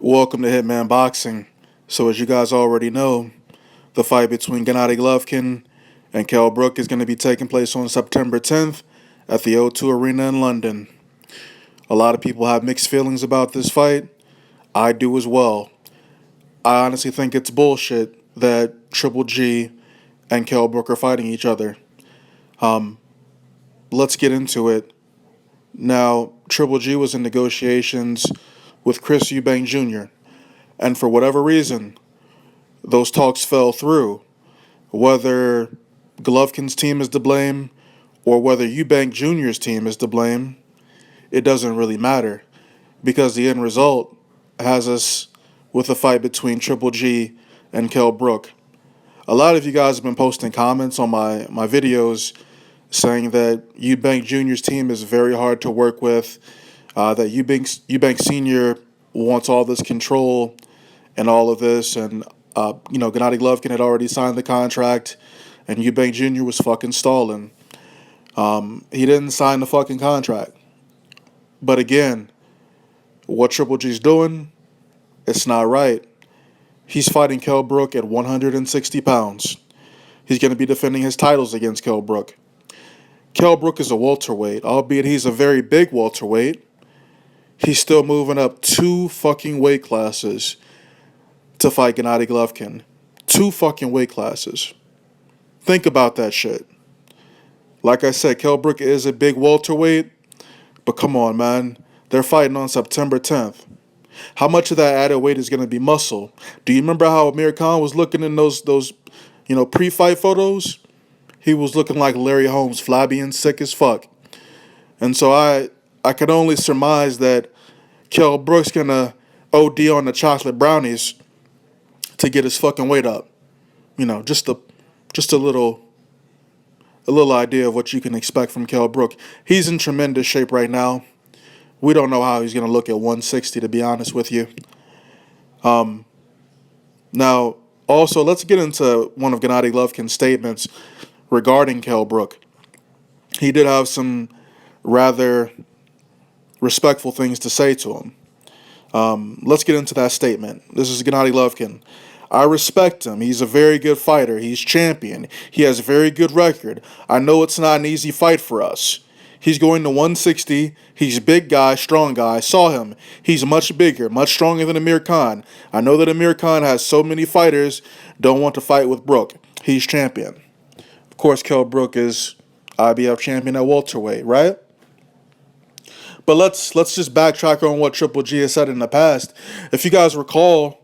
Welcome to Hitman Boxing. So as you guys already know, the fight between Golovkin and Kell Brook is going to be taking place on September 10th at the O2 Arena in London. A lot of people have mixed feelings about this fight. I do as well. I honestly think it's bullshit that Triple G and Kell Brook are fighting each other. Let's get into it. Now, Triple G was in negotiations with Chris Eubank Jr., and for whatever reason, those talks fell through. Whether Golovkin's team is to blame or whether Eubank Jr.'s team is to blame, it doesn't really matter because the end result has us with a fight between Triple G and Kell Brook. A lot of you guys have been posting comments on my videos saying that Eubank Jr.'s team is very hard to work with, that Eubank Sr. wants all this control and all of this, and Gennady Golovkin had already signed the contract, and Eubank Jr. was fucking stalling. He didn't sign the fucking contract. But again, what Triple G's doing, it's not right. He's fighting Kell Brook at 160 pounds. He's going to be defending his titles against Kell Brook. Kell Brook is a welterweight, albeit he's a very big welterweight. He's still moving up 2 fucking weight classes to fight Gennady Golovkin. 2 fucking weight classes. Think about that shit. Like I said, Kell Brook is a big welterweight, but come on, man. They're fighting on September 10th. How much of that added weight is going to be muscle? Do you remember how Amir Khan was looking in those pre-fight photos? He was looking like Larry Holmes, flabby and sick as fuck. And so I could only surmise that Kell Brook's going to OD on the chocolate brownies to get his fucking weight up. Just a little idea of what you can expect from Kell Brook. He's in tremendous shape right now. We don't know how he's going to look at 160, to be honest with you. Now, also, let's get into one of Gennady Golovkin's statements regarding Kell Brook. He did have some rather respectful things to say to him. Let's get into that statement. This is Gennady Golovkin. I respect him. He's a very good fighter. He's champion. He has a very good record. I know it's not an easy fight for us. He's going to 160. He's a big guy, strong guy. I saw him. He's much bigger, much stronger than Amir Khan. I know that Amir Khan has so many fighters don't want to fight with Brook. He's champion. Of course, Kell Brook is IBF champion at welterweight, right? But let's just backtrack on what Triple G has said in the past. If you guys recall,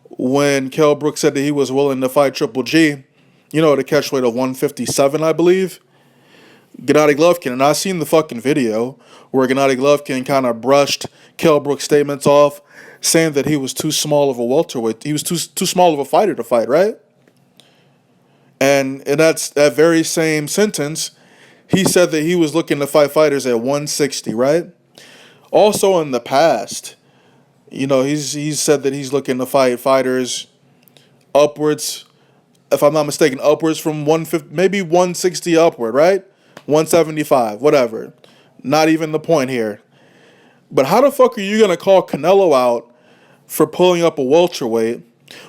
when Kell Brook said that he was willing to fight Triple G, the catch weight of 157, I believe, Gennady Golovkin, and I seen the fucking video where Gennady Golovkin kind of brushed Kell Brook's statements off, saying that he was too small of a welterweight. He was too small of a fighter to fight, right? And in that very same sentence, he said that he was looking to fight fighters at 160, right? Also in the past, he's said that he's looking to fight fighters upwards, if I'm not mistaken, upwards from 150, maybe 160 upward, right? 175, whatever. Not even the point here. But how the fuck are you going to call Canelo out for pulling up a welterweight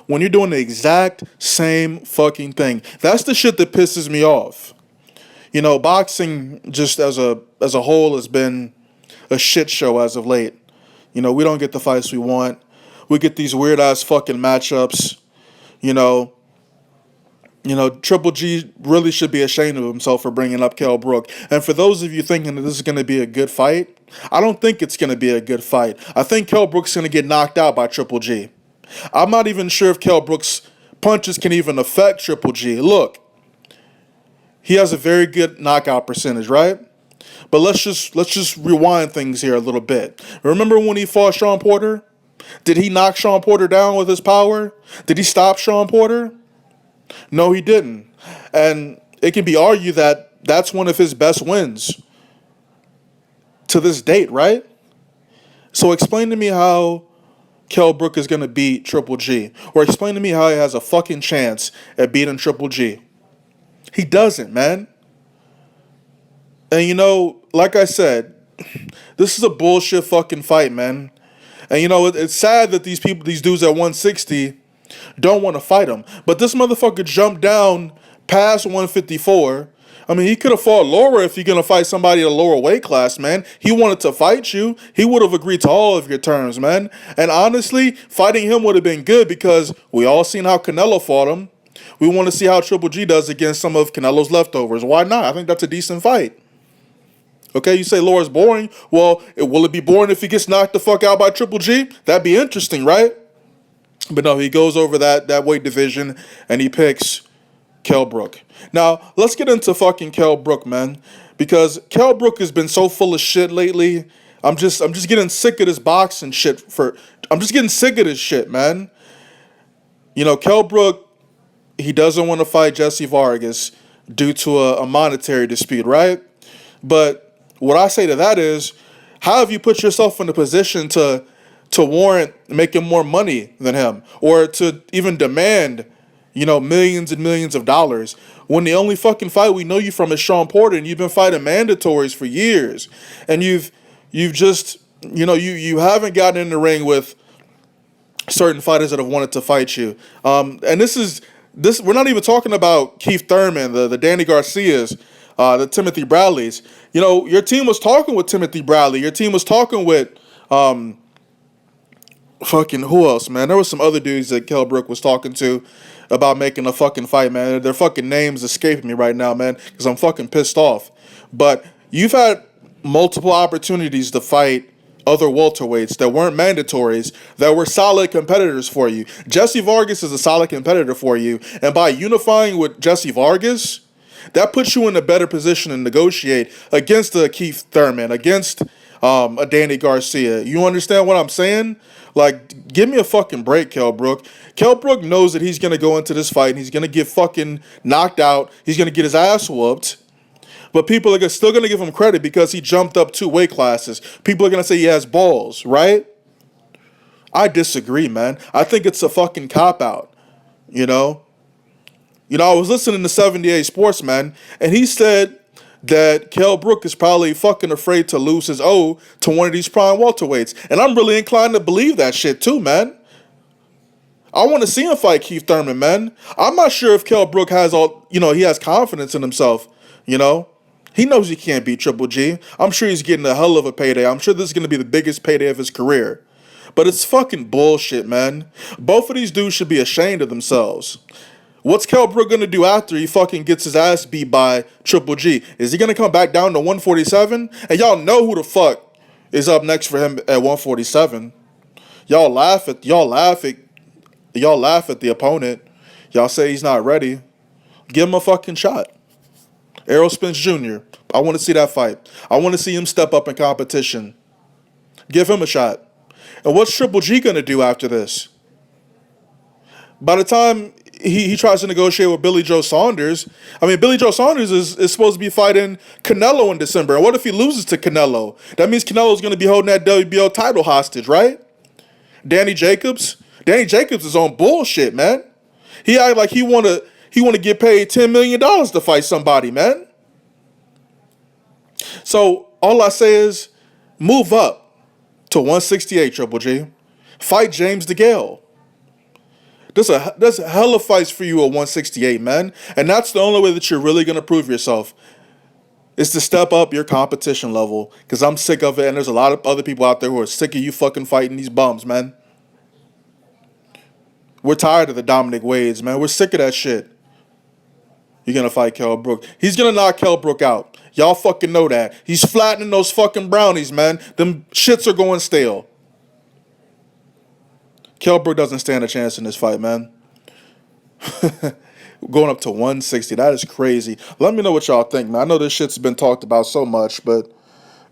when you're doing the exact same fucking thing? That's the shit that pisses me off. Boxing just as a whole has been a shit show as of late. We don't get the fights we want. We get these weird ass fucking matchups. Triple G really should be ashamed of himself for bringing up Kell Brook. And for those of you thinking that this is going to be a good fight, I don't think it's going to be a good fight. I think Kell Brook's going to get knocked out by Triple G. I'm not even sure if Kell Brook's punches can even affect Triple G. Look, he has a very good knockout percentage, right? But let's just rewind things here a little bit. Remember when he fought Sean Porter? Did he knock Sean Porter down with his power? Did he stop Sean Porter? No, he didn't. And it can be argued that that's one of his best wins to this date, right? So explain to me how Kell Brook is going to beat Triple G. Or explain to me how he has a fucking chance at beating Triple G. He doesn't, man. And like I said, this is a bullshit fucking fight, man. And it's sad that these dudes at 160 don't want to fight him. But this motherfucker jumped down past 154. I mean, he could have fought lower if you're going to fight somebody at a lower weight class, man. He wanted to fight you. He would have agreed to all of your terms, man. And honestly, fighting him would have been good because we all seen how Canelo fought him. We want to see how Triple G does against some of Canelo's leftovers. Why not? I think that's a decent fight. Okay, you say Laura's boring. Well, will it be boring if he gets knocked the fuck out by Triple G? That'd be interesting, right? But no, he goes over that weight division and he picks Kell Brook. Now, let's get into fucking Kell Brook, man. Because Kell Brook has been so full of shit lately. I'm just getting sick of this boxing shit I'm just getting sick of this shit, man. Kell Brook, he doesn't want to fight Jesse Vargas due to a monetary dispute, right? But what I say to that is, how have you put yourself in a position to warrant making more money than him, or to even demand, millions and millions of dollars, when the only fucking fight we know you from is Sean Porter, and you've been fighting mandatories for years, and you've just, you haven't gotten in the ring with certain fighters that have wanted to fight you. And this we're not even talking about Keith Thurman, the Danny Garcias, the Timothy Bradleys. Your team was talking with Timothy Bradley. Your team was talking with fucking who else, man? There was some other dudes that Kell Brook was talking to about making a fucking fight, man. Their fucking names escaping me right now, man, because I'm fucking pissed off. But you've had multiple opportunities to fight other welterweights that weren't mandatories, that were solid competitors for you. Jesse Vargas is a solid competitor for you, and by unifying with Jesse Vargas, that puts you in a better position to negotiate against a Keith Thurman, against a Danny Garcia. You understand what I'm saying? Like, give me a fucking break, Kell Brook. Kell Brook knows that he's going to go into this fight and he's going to get fucking knocked out. He's going to get his ass whooped. But people are still going to give him credit because he jumped up 2 weight classes. People are going to say he has balls, right? I disagree, man. I think it's a fucking cop-out, I was listening to 78 Sports, man, and he said that Kell Brook is probably fucking afraid to lose his O to one of these prime welterweights. And I'm really inclined to believe that shit too, man. I want to see him fight Keith Thurman, man. I'm not sure if Kell Brook has he has confidence in himself, He knows he can't beat Triple G. I'm sure he's getting a hell of a payday. I'm sure this is going to be the biggest payday of his career. But it's fucking bullshit, man. Both of these dudes should be ashamed of themselves. What's Kell Brook going to do after he fucking gets his ass beat by Triple G? Is he going to come back down to 147? And y'all know who the fuck is up next for him at 147. Y'all laugh at the opponent. Y'all say he's not ready. Give him a fucking shot. Errol Spence Jr. I want to see that fight. I want to see him step up in competition. Give him a shot. And what's Triple G going to do after this? By the time he tries to negotiate with Billy Joe Saunders, Billy Joe Saunders is supposed to be fighting Canelo in December. And what if he loses to Canelo? That means Canelo's going to be holding that WBO title hostage, right? Danny Jacobs is on bullshit, man. He act like he want to get paid $10 million to fight somebody, man. So all I say is move up to 168, Triple G. Fight James DeGale. There's a hell of fights for you at 168, man. And that's the only way that you're really going to prove yourself, is to step up your competition level. Because I'm sick of it, and there's a lot of other people out there who are sick of you fucking fighting these bums, man. We're tired of the Dominic Wades, man. We're sick of that shit. You're going to fight Kell Brook. He's going to knock Kell Brook out. Y'all fucking know that. He's flattening those fucking brownies, man. Them shits are going stale. Kell Brook doesn't stand a chance in this fight, man. Going up to 160, that is crazy. Let me know what y'all think, man. I know this shit's been talked about so much, but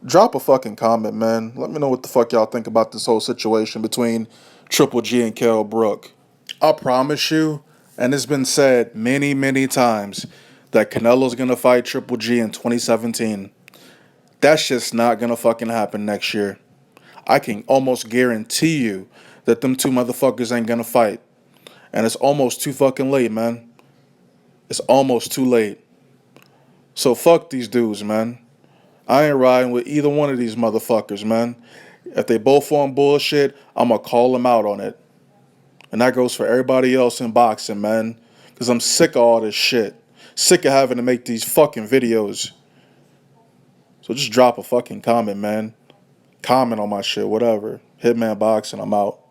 drop a fucking comment, man. Let me know what the fuck y'all think about this whole situation between Triple G and Kell Brook. I promise you, and it's been said many, many times, that Canelo's gonna fight Triple G in 2017. That's just not gonna fucking happen next year. I can almost guarantee you that them two motherfuckers ain't gonna fight. And it's almost too fucking late, man. It's almost too late. So fuck these dudes, man. I ain't riding with either one of these motherfuckers, man. If they both on bullshit, I'm going to call them out on it. And that goes for everybody else in boxing, man. Because I'm sick of all this shit. Sick of having to make these fucking videos. So just drop a fucking comment, man. Comment on my shit, whatever. Hitman Boxing, I'm out.